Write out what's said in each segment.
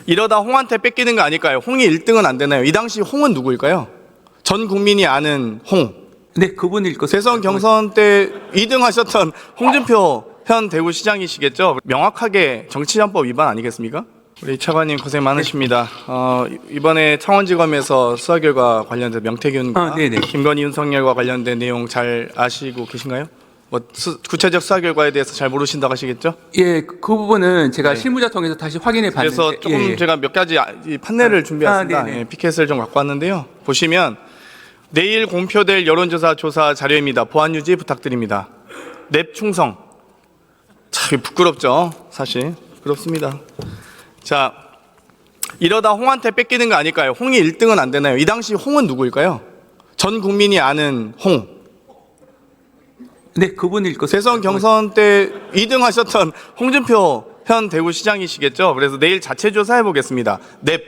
이러다 홍한테 뺏기는 거 아닐까요? 홍이 1등은 안 되나요? 이 당시 홍은 누구일까요? 전 국민이 아는 홍. 네, 그분일 것입니다. 대선 경선 때 2등 하셨던 홍준표 현 대구시장이시겠죠? 명확하게 정치자금법 위반 아니겠습니까? 우리 차관님 고생 많으십니다. 이번에 창원지검에서 수사 결과 관련된 명태균과 김건희 윤석열과 관련된 내용 잘 아시고 계신가요? 뭐 구체적 수사 결과에 대해서 잘 모르신다고 하시겠죠? 예, 그 부분은 제가 실무자 통해서 다시 확인해 봤는데 그래서 조금 제가 몇 가지 판넬을 준비했습니다. 네네. 피켓을 좀 갖고 왔는데요. 보시면 내일 공표될 여론조사 조사 자료입니다. 보안 유지 부탁드립니다. 냅 충성. 참 부끄럽죠, 사실. 부끄럽습니다. 자, 이러다 홍한테 뺏기는 거 아닐까요? 홍이 1등은 안 되나요? 이 당시 홍은 누구일까요? 전 국민이 아는 홍. 네, 그분일 것입니다. 대선 경선 때 2등 하셨던 홍준표 현 대구시장이시겠죠? 그래서 내일 자체 조사해 보겠습니다. 넵.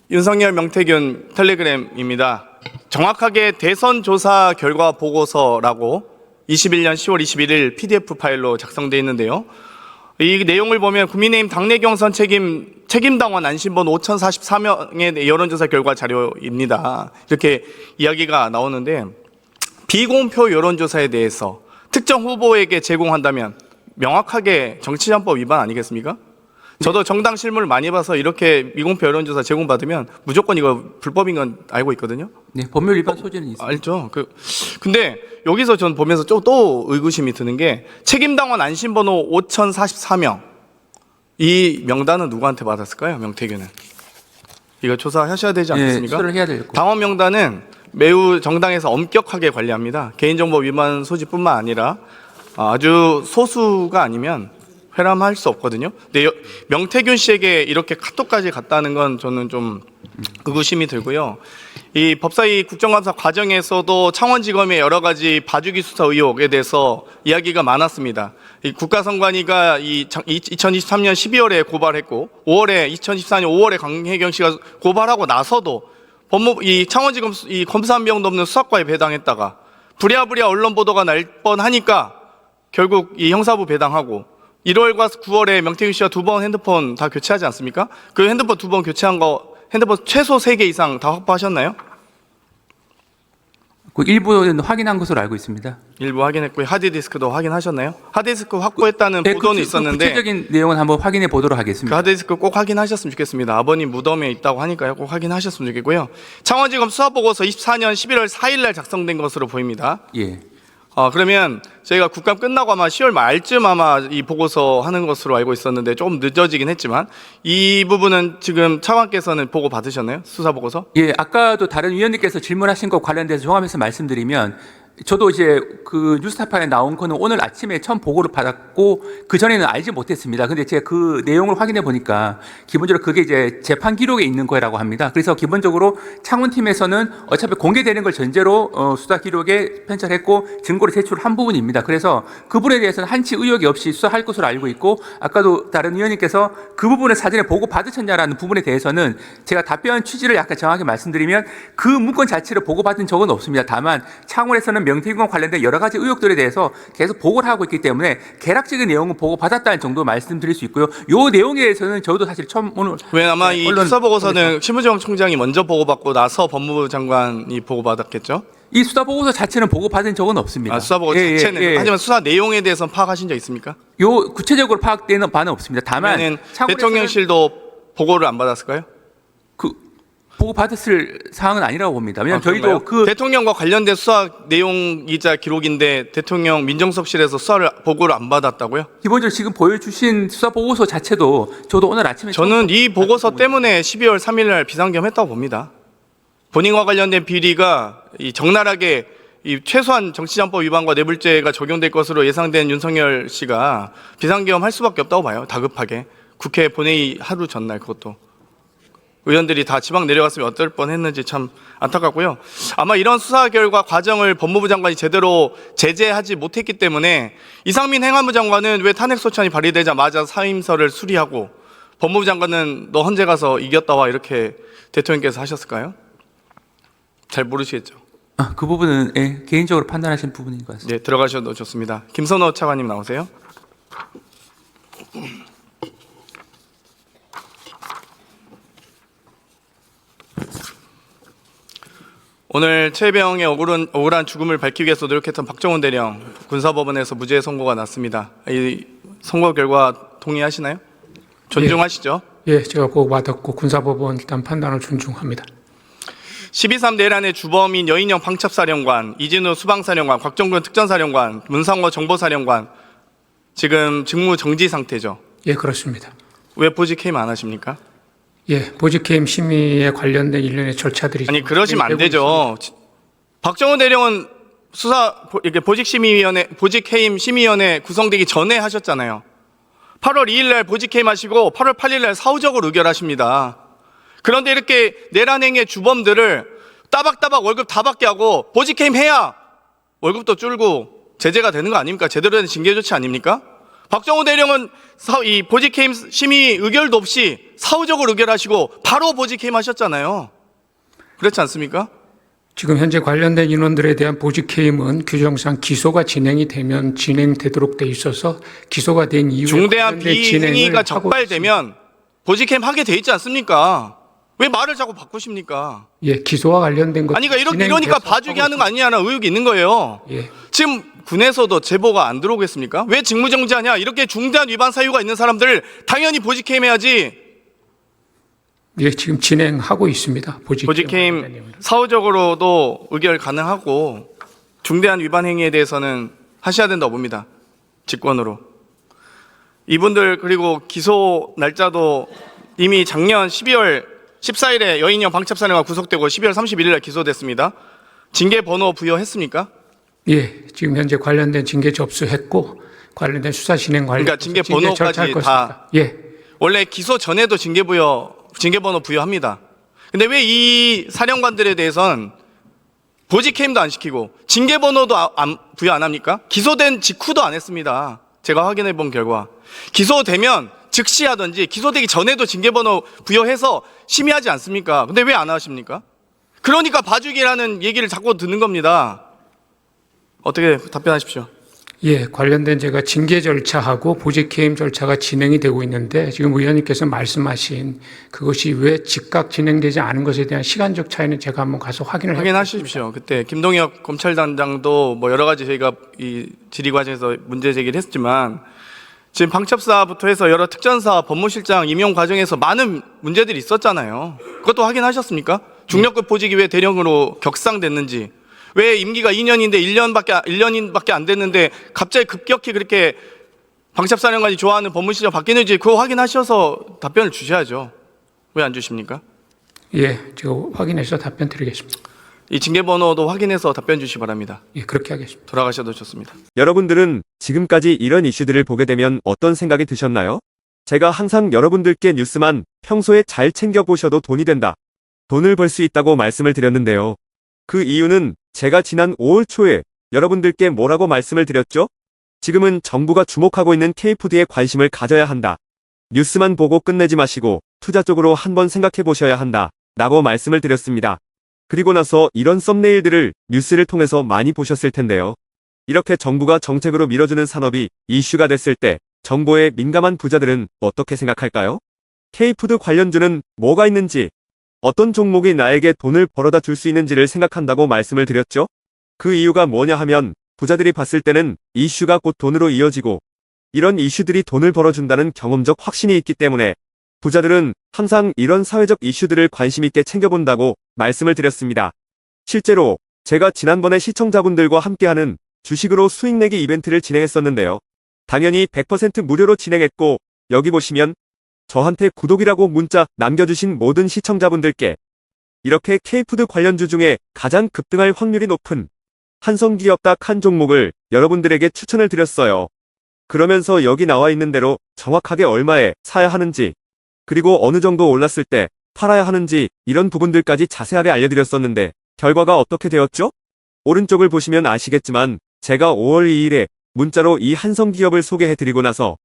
윤석열 명태균 텔레그램입니다. 정확하게 대선 조사 결과 보고서라고 21년 10월 21일 PDF 파일로 작성되어 있는데요. 이 내용을 보면 국민의힘 당내 경선 책임당원 안심번호 5044명의 여론조사 결과 자료입니다. 이렇게 이야기가 나오는데 비공표 여론조사에 대해서 특정 후보에게 제공한다면 명확하게 정치자금법 위반 아니겠습니까? 저도 정당 실무를 많이 봐서 이렇게 미공표 여론조사 제공받으면 무조건 이거 불법인 건 알고 있거든요. 네, 법률 위반 소지는 있습니다. 알죠. 근데 여기서 전 보면서 또 의구심이 드는 게 책임당원 안심번호 5044명 이 명단은 누구한테 받았을까요? 명태균은 이거 조사하셔야 되지 않겠습니까? 네, 수사를 해야 될 거. 당원 명단은 매우 정당에서 엄격하게 관리합니다. 개인정보 위반 소지뿐만 아니라 아주 소수가 아니면 회람할 수 없거든요. 근데 명태균 씨에게 이렇게 카톡까지 갔다는 건 저는 좀 의구심이 들고요. 이 법사위 국정감사 과정에서도 창원지검의 여러 가지 봐주기 수사 의혹에 대해서 이야기가 많았습니다. 이 국가선관위가 2023년 12월에 고발했고 2014년 5월에 강혜경 씨가 고발하고 나서도 이 창원지검 이 검사 한 명도 없는 수사과에 배당했다가 부랴부랴 언론 보도가 날 뻔하니까 결국 이 형사부 배당하고 1월과 9월에 명태균 씨가 2번 핸드폰 다 교체하지 않습니까? 그 핸드폰 2번 교체한 거 핸드폰 최소 3개 이상 다 확보하셨나요? 그 일부는 확인한 것으로 알고 있습니다. 일부 확인했고요. 하드디스크도 확인하셨나요? 하드디스크 확보했다는 보도는 있었는데 구체적인 내용은 한번 확인해 보도록 그 하겠습니다. 하드디스크 꼭 확인하셨으면 좋겠습니다. 아버님 무덤에 있다고 하니까요. 꼭 확인하셨으면 좋겠고요. 창원지검 수사보고서 24년 11월 4일 날 작성된 것으로 보입니다. 예. 그러면 저희가 국감 끝나고 아마 10월 말쯤 아마 이 보고서 하는 것으로 알고 있었는데 조금 늦어지긴 했지만 이 부분은 지금 차관께서는 보고 받으셨나요? 수사 보고서? 예, 아까도 다른 위원님께서 질문하신 것 관련돼서 종합해서 말씀드리면 저도 이제 그 뉴스타파에 나온 거는 오늘 아침에 처음 보고를 받았고 그 전에는 알지 못했습니다. 근데 제가 그 내용을 확인해 보니까 기본적으로 그게 이제 재판 기록에 있는 거라고 합니다. 그래서 기본적으로 창원팀에서는 어차피 공개되는 걸 전제로 수사 기록에 편찬했고 증거를 제출한 부분입니다. 그래서 그 부분에 대해서는 한치 의혹이 없이 수사할 것으로 알고 있고 아까도 다른 위원님께서 그 부분을 사전에 보고 받으셨냐라는 부분에 대해서는 제가 답변 취지를 약간 정확히 말씀드리면 그 문건 자체를 보고 받은 적은 없습니다. 다만 창원에서는 명태균과 관련된 여러 가지 의혹들에 대해서 계속 보고를 하고 있기 때문에 개락적인 내용은 보고 받았다는 정도 말씀드릴 수 있고요. 이 내용에 대해서는 저도 사실 처음 오늘 왜 아마 이 수사 보고서는 심우정 총장이 먼저 보고받고 나서 법무부 장관이 보고받았겠죠? 이 수사 보고서 자체는 보고 받은 적은 없습니다. 수사 보고서 자체는 하지만 수사 내용에 대해서는 파악하신 적 있습니까? 요 구체적으로 파악되는 바는 없습니다. 다만 대통령실도 보고를 안 받았을까요? 보고 받았을 사항은 아니라고 봅니다. 왜냐하면 저희도 대통령과 관련된 수사 내용이자 기록인데 대통령 민정수석실에서 보고를 안 받았다고요? 기본적으로 지금 보여주신 수사 보고서 자체도 저도 오늘 아침에 저는 이 보고서 때문에 12월 3일 날 비상겸했다고 봅니다. 본인과 관련된 비리가 적나라하게 최소한 정치자금법 위반과 뇌물죄가 적용될 것으로 예상된 윤석열 씨가 비상겸할 수밖에 없다고 봐요. 다급하게 국회 본회의 하루 전날 그것도. 의원들이 다 지방 내려갔으면 어떨 뻔했는지 참 안타깝고요. 아마 이런 수사 결과 과정을 법무부 장관이 제대로 제재하지 못했기 때문에 이상민 행안부 장관은 왜 탄핵소추안이 발의되자마자 사임서를 수리하고 법무부 장관은 너 헌재 가서 이겼다 와 이렇게 대통령께서 하셨을까요? 잘 모르시겠죠. 그 부분은 개인적으로 판단하신 부분인 것 같습니다. 네, 들어가셔도 좋습니다. 김선호 차관님 나오세요. 오늘 최배영의 억울한 죽음을 밝히기 위해서 노력했던 박정훈 대령 군사법원에서 무죄 선고가 났습니다. 이 선고 결과 동의하시나요? 존중하시죠? 예, 제가 보고받았고 군사법원 일단 판단을 존중합니다. 12.3 내란의 주범인 여인영 방첩사령관, 이진우 수방사령관, 곽정근 특전사령관, 문상호 정보사령관 지금 직무 정지 상태죠? 예, 그렇습니다. 왜 보직 해임 안 하십니까? 예, 보직해임 심의에 관련된 일련의 절차들이 아니 그러시면 안 되고 되죠. 박정훈 대령은 보직해임 심의위원회 구성되기 전에 하셨잖아요. 8월 2일 날 보직해임 하시고 8월 8일 날 사후적으로 의결하십니다. 그런데 이렇게 내란행위의 주범들을 따박따박 월급 다 받게 하고 보직해임 해야 월급도 줄고 제재가 되는 거 아닙니까? 제대로 된 징계 조치 아닙니까? 박정훈 대령은 이 보직해임 심의 의결도 없이 사후적으로 의결하시고 바로 보직해임 하셨잖아요. 그렇지 않습니까? 지금 현재 관련된 인원들에 대한 보직해임은 규정상 기소가 진행이 되면 진행되도록 돼 있어서 기소가 된 이후에 중대한 관련된 진행을 비행위가 하고 적발되면 보직해임 하게 돼 있지 않습니까? 왜 말을 자꾸 바꾸십니까? 있습니다. 예, 기소와 관련된 것 아니 그러니까 이러니까 봐주기 하는 거 아니냐는 의혹이 있는 거예요. 예. 지금 군에서도 제보가 안 들어오겠습니까? 왜 직무정지하냐? 이렇게 중대한 위반 사유가 있는 사람들 당연히 보직해임 해야지. 예, 지금 진행하고 있습니다. 보직해임 사후적으로도 의결 가능하고 중대한 위반 행위에 대해서는 하셔야 된다고 봅니다. 직권으로. 이분들 그리고 기소 날짜도 이미 작년 12월 14일에 여인영 방첩사령관 구속되고 12월 31일 날 기소됐습니다. 징계 번호 부여했습니까? 예, 지금 현재 관련된 징계 접수했고 관련된 수사 진행 관련 그러니까 징계 번호까지 다 예. 원래 기소 전에도 징계 번호 부여합니다. 근데 왜 이 사령관들에 대해서는 보직해임도 안 시키고 징계 번호도 부여 안 합니까? 기소된 직후도 안 했습니다. 제가 확인해 본 결과 기소되면 즉시 하든지 기소되기 전에도 징계 번호 부여해서 심의하지 않습니까? 근데 왜 안 하십니까? 그러니까 봐주기라는 얘기를 자꾸 듣는 겁니다. 어떻게 답변하십시오? 예, 관련된 제가 징계 절차하고 보직해임 절차가 진행이 되고 있는데 지금 의원님께서 말씀하신 그것이 왜 즉각 진행되지 않은 것에 대한 시간적 차이는 제가 한번 가서 확인하십시오. 그때 김동엽 검찰단장도 뭐 여러 가지 저희가 이 질의 과정에서 문제 제기를 했지만 지금 방첩사부터 해서 여러 특전사 법무실장 임용 과정에서 많은 문제들이 있었잖아요. 그것도 확인하셨습니까? 중력급 보직이 왜 대령으로 격상됐는지, 왜 임기가 2년인데 1년밖에 안 됐는데 갑자기 급격히 그렇게 방첩사령관이 좋아하는 법무실장 바뀌는지 그거 확인하셔서 답변을 주셔야죠. 왜 안 주십니까? 예, 제가 확인해서 답변 드리겠습니다. 이 징계 번호도 확인해서 답변 주시기 바랍니다. 예, 그렇게 하겠습니다. 돌아가셔도 좋습니다. 여러분들은 지금까지 이런 이슈들을 보게 되면 어떤 생각이 드셨나요? 제가 항상 여러분들께 뉴스만 평소에 잘 챙겨보셔도 돈이 된다, 돈을 벌 수 있다고 말씀을 드렸는데요. 그 이유는 제가 지난 5월 초에 여러분들께 뭐라고 말씀을 드렸죠? 지금은 정부가 주목하고 있는 K푸드에 관심을 가져야 한다. 뉴스만 보고 끝내지 마시고 투자 쪽으로 한번 생각해 보셔야 한다 라고 말씀을 드렸습니다. 그리고 나서 이런 썸네일들을 뉴스를 통해서 많이 보셨을 텐데요. 이렇게 정부가 정책으로 밀어주는 산업이 이슈가 됐을 때 정보에 민감한 부자들은 어떻게 생각할까요? K푸드 관련주는 뭐가 있는지, 어떤 종목이 나에게 돈을 벌어다 줄 수 있는지를 생각한다고 말씀을 드렸죠? 그 이유가 뭐냐 하면 부자들이 봤을 때는 이슈가 곧 돈으로 이어지고 이런 이슈들이 돈을 벌어준다는 경험적 확신이 있기 때문에 부자들은 항상 이런 사회적 이슈들을 관심 있게 챙겨본다고 말씀을 드렸습니다. 실제로 제가 지난번에 시청자분들과 함께하는 주식으로 수익 내기 이벤트를 진행했었는데요. 당연히 100% 무료로 진행했고 여기 보시면 저한테 구독이라고 문자 남겨주신 모든 시청자분들께 이렇게 K푸드 관련주 중에 가장 급등할 확률이 높은 한성기업 딱 한 종목을 여러분들에게 추천을 드렸어요. 그러면서 여기 나와 있는 대로 정확하게 얼마에 사야 하는지, 그리고 어느 정도 올랐을 때 팔아야 하는지 이런 부분들까지 자세하게 알려드렸었는데 결과가 어떻게 되었죠? 오른쪽을 보시면 아시겠지만 제가 5월 2일에 문자로 이 한성기업을 소개해드리고 나서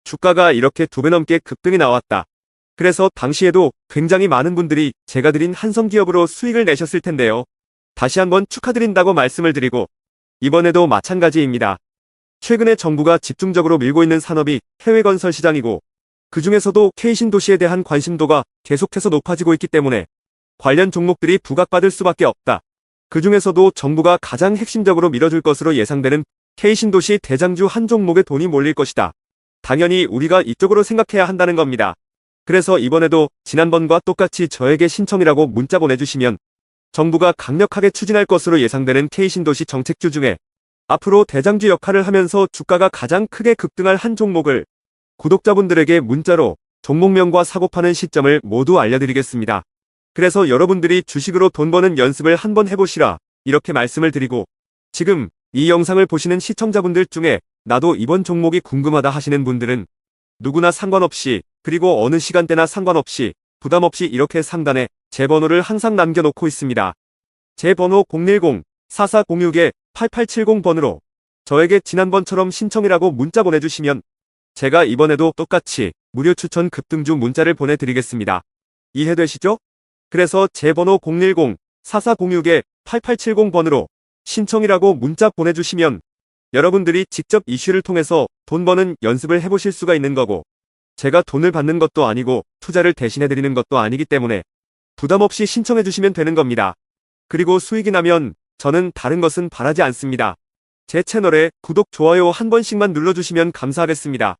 주가가 이렇게 2배 넘게 급등이 나왔다. 그래서 당시에도 굉장히 많은 분들이 제가 드린 한성기업으로 수익을 내셨을 텐데요. 다시 한번 축하드린다고 말씀을 드리고 이번에도 마찬가지입니다. 최근에 정부가 집중적으로 밀고 있는 산업이 해외 건설 시장이고 그 중에서도 K신도시에 대한 관심도가 계속해서 높아지고 있기 때문에 관련 종목들이 부각받을 수밖에 없다. 그 중에서도 정부가 가장 핵심적으로 밀어줄 것으로 예상되는 K신도시 대장주 한 종목에 돈이 몰릴 것이다. 당연히 우리가 이쪽으로 생각해야 한다는 겁니다. 그래서 이번에도 지난번과 똑같이 저에게 신청이라고 문자 보내주시면 정부가 강력하게 추진할 것으로 예상되는 K신도시 정책주 중에 앞으로 대장주 역할을 하면서 주가가 가장 크게 급등할 한 종목을 구독자분들에게 문자로 종목명과 사고 파는 시점을 모두 알려드리겠습니다. 그래서 여러분들이 주식으로 돈 버는 연습을 한번 해보시라 이렇게 말씀을 드리고 지금 이 영상을 보시는 시청자분들 중에 나도 이번 종목이 궁금하다 하시는 분들은 누구나 상관없이 그리고 어느 시간대나 상관없이 부담없이 이렇게 상단에 제 번호를 항상 남겨놓고 있습니다. 제 번호 010-4406-8870번으로 저에게 지난번처럼 신청이라고 문자 보내주시면 제가 이번에도 똑같이 무료 추천 급등주 문자를 보내드리겠습니다. 이해되시죠? 그래서 제 번호 010-4406-8870번으로 신청이라고 문자 보내주시면 여러분들이 직접 이슈를 통해서 돈 버는 연습을 해보실 수가 있는 거고 제가 돈을 받는 것도 아니고 투자를 대신해드리는 것도 아니기 때문에 부담없이 신청해주시면 되는 겁니다. 그리고 수익이 나면 저는 다른 것은 바라지 않습니다. 제 채널에 구독, 좋아요 한 번씩만 눌러주시면 감사하겠습니다.